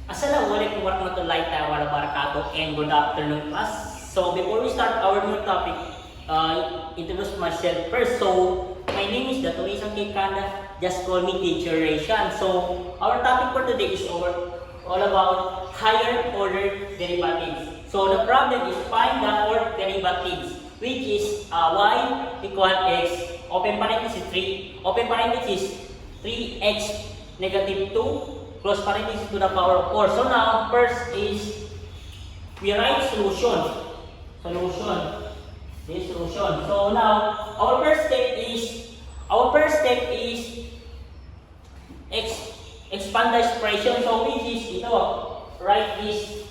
Assalamualaikum warahmatullahi wabarakatuh and good afternoon class. So before we start our new topic, introduce myself first. So my name is Dato' Isang Kikanda, just call me Teacher Rayshan. So our topic for today is all about higher order derivatives. So the problem is find the fourth derivatives, which is y equal x, open parenthesis 3, open parenthesis 3x negative 2, close parenthesis to the power of 4. So now, first is, we write solution. This solution. So now, our first step is expand the expression. So which is ito, write this.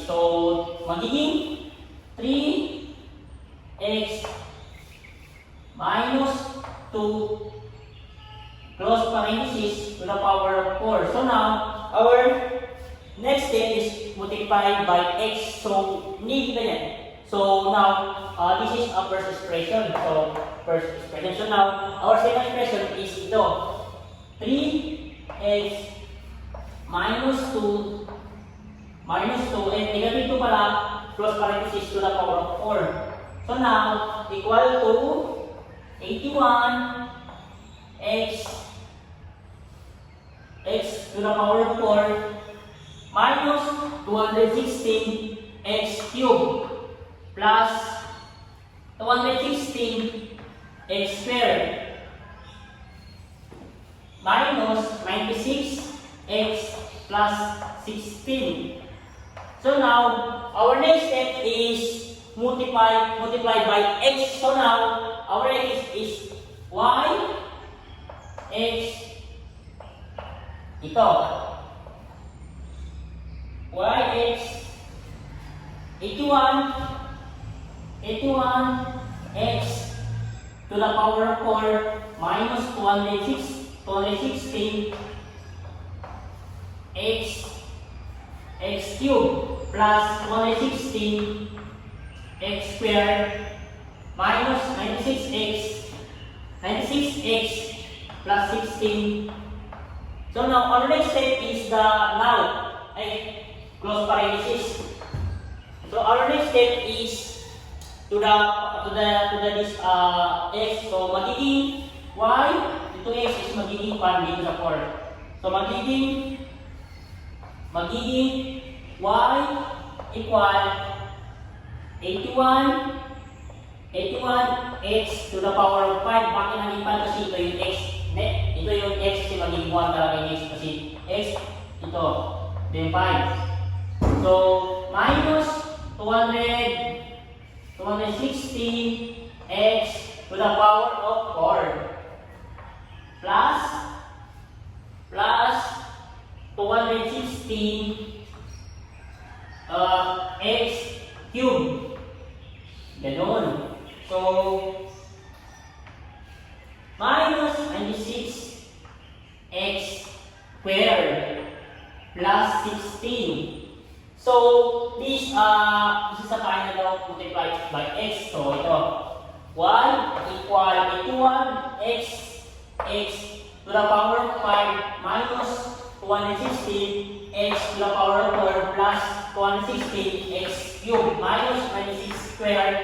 So, magiging 3x minus 2 close parenthesis to the power of 4. So now, our next step is multiplied by x. So, need na yan. So now, this is our first expression. So now, our second expression is ito. 3x minus 2 and negative 2 pala, close parenthesis to the power of 4. So now, equal to 81 x to the power of 4 minus 216 x cubed plus 216 x squared minus 96 x plus 16. So now, our next step is multiply by x. So now, our x is y x ito y x 81 x to the power of 4 minus 216 x cubed plus 216 x squared minus 96x plus 16. So now, our next step is the close parenthesis. So our next step is to this x. So magiging y, ito x is magiging 1 dito sa 4. So magiging y equal 81 x to the power of 5. Bakit naging 5? Kasi ito yung x. Ito yung x kasi magiging 1 talaga yung x kasi x ito. Then 5. So minus 216 x to the power of 4 plus 216 x cubed. Ganon. So, minus 96 x squared plus 16. So, this is a final of multiplied by x. So, ito. Y equal 81 x to the power of 5 minus 216 x to the power of 4 plus 216 x cubed minus 96 squared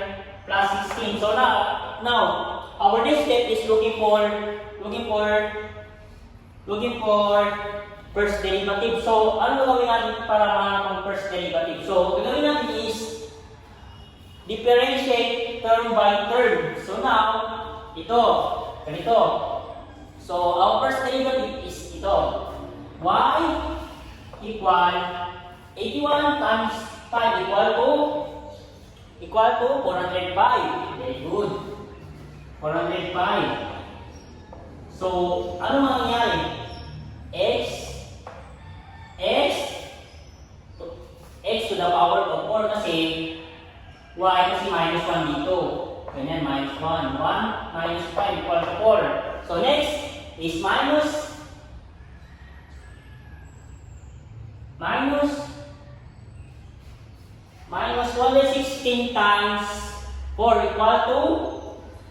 plus 16. So now our next step is looking for first derivative. So ano gagawin natin para mahanap ang first derivative? So gagawin natin is differentiate term by term. So now ito, ganito. So our first derivative is ito. Y equal 81 times 5 equal to 405. Very good. 405. So, ano mangyayari? X to the power of 4 kasi y kasi minus 1 dito. Ganyan, minus 1. 1 minus 5 equal to 4. So, next is minus 116 times 4 equal to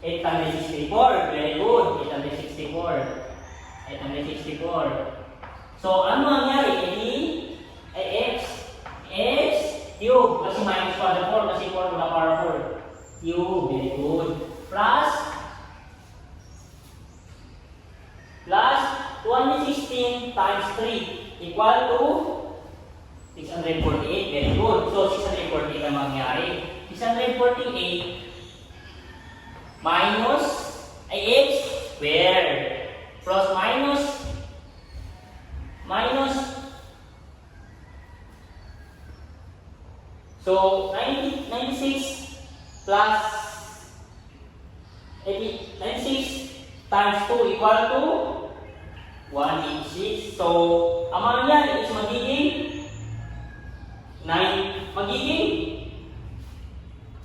864. Very good. 864. So, ano mangyari? X cube. Kasi minus 1 na 4. Kasi 4 na power 4. Cube. Very good. Plus 216 times 3 equal to 648. Very good. So, 648 ang mangyari. 648 minus x squared plus minus so 96 plus 96 times 2 equal to 186. So, ang mangyari is magiging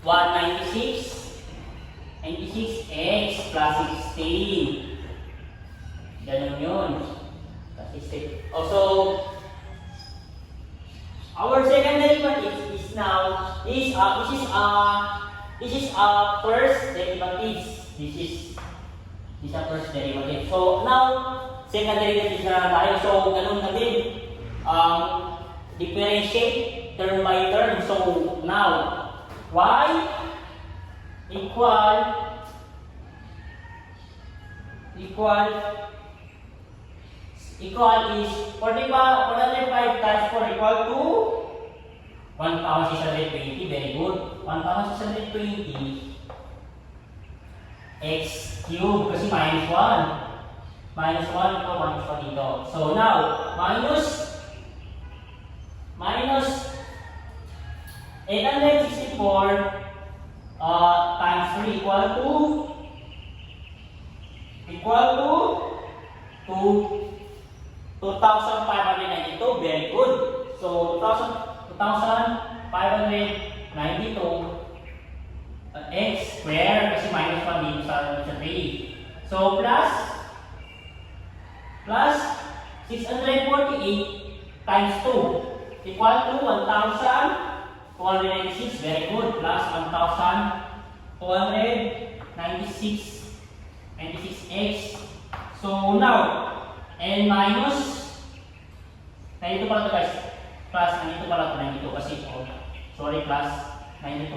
196 96x plus 16. Ganun yun. Plus 16. Also, our second derivative is now, this is a first derivative. This is a first derivative. So, now, second derivative na tayo. So, ganun na din. Differentiate term by term. So, now, y equal is 405 times 4 equal to 1620. Very good. 1620 x cube kasi minus 1. Minus 1 ito, minus 1 dito. So now, minus 864 times 3 equal to 2,592. Very good. So 2,592 x squared kasi minus 1 dito sa 3. So plus 648 times 2 equal to 1,296. Very good. Plus 1,296x. So now, and minus, nandito pala ito guys, plus, nandito pala ito 92 kasi, sorry, plus 92,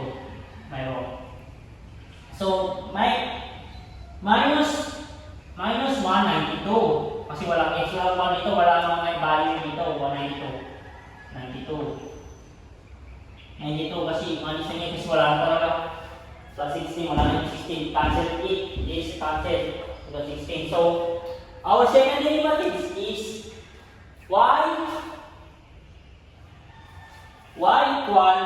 mayroon. So, minus 192, kasi walang x lang 1 dito, wala mga value dito, 92 kasi manis na niya kasi wala na talaga. Plus 16, wala na 16, cancel it, is cancel, ito 16. So, our second derivative is y equal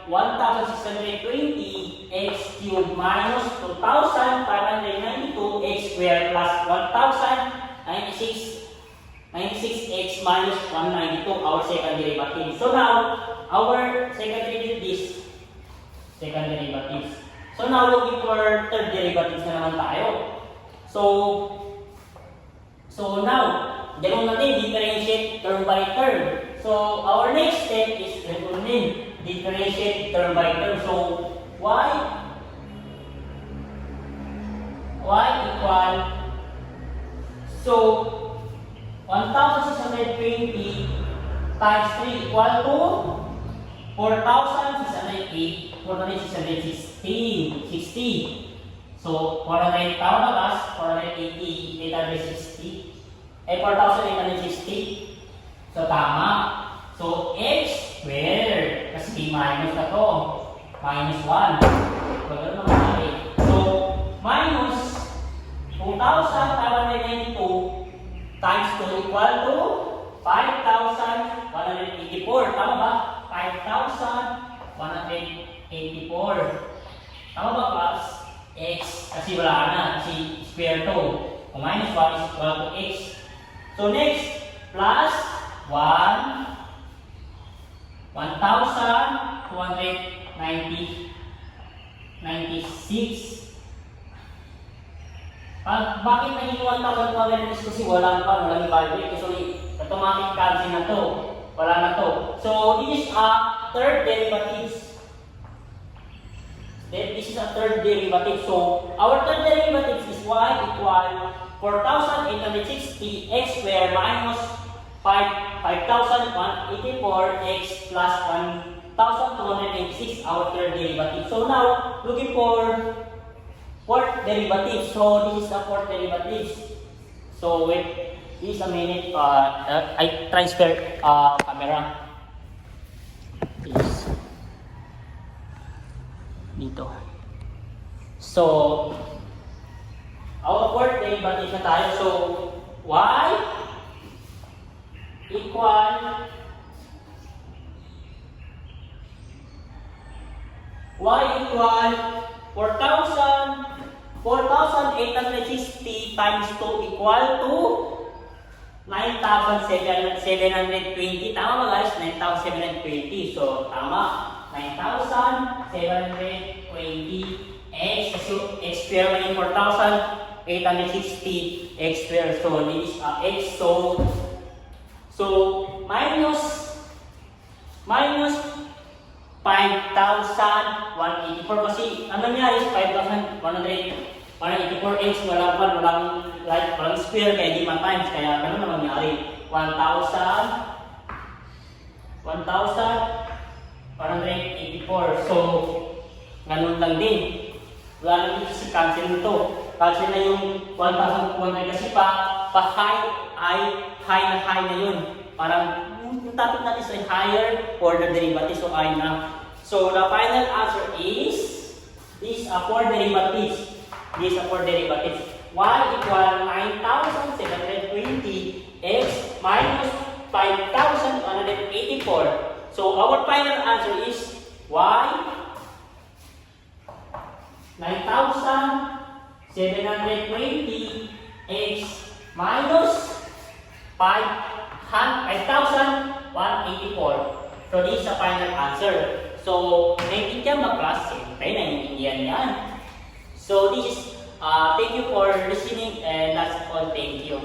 1,620 x cubed minus 2,592 x squared plus 1,096x minus 192, our second derivative. So now, our second derivative is second derivatives. So now, looking for third derivatives na naman tayo. So now, ganoon natin, differentiate term by term. So, our next step is differentiate term by term. So, y equal, so, 1,620 times 3 equal to 4,660. So, 400 tama na plus 480, 860. 4,860. So, tama. So, x squared. Kasi minus na to. Minus 1. So, ganun naman natin. So, minus 2,592 times 2 equal to 5,184. Tama ba? 5,184. Tama ba, class? X. Kasi wala na. Kasi square to. Kung minus 1 is equal to x. So, next, plus 1,296. Bakit naging 1,296? Kasi walang value. So, automatic cancel na to. Wala na to. So, this is a third derivative. This is a third derivative. So, our third derivative is y equal 4,860 x squared minus 5,184x plus 1,286 our third derivative. So now, looking for fourth derivative. So this is the fourth derivative. So wait, this a minute. I transfer camera. Please. Dito. So our fourth derivative na tayo. So y equal $4,860 times 2 equal to 9,720. Tama ba guys? 9,720. So tama. 9,720 x. So x square may 4,860 x square. So this is x. So minus 5,184 kasi ang nangyari is 5,184x walang square kaya di man times kaya ganun na mangyari 1,184 so ganun lang din wala na dito si cancel nito cancel na yung 1,200 kasi pa high na yun parang yung topic natin is higher order derivative, so I na. So the final answer is these are four derivatives. These are four derivatives. Y equal 9,720 x minus 5,184. So our final answer is y 9,720 x minus 5,184. So this is the final answer. So naiintindihan ba class? Siyempre naiintindihan yan. So this is thank you for listening and that's all. Thank you.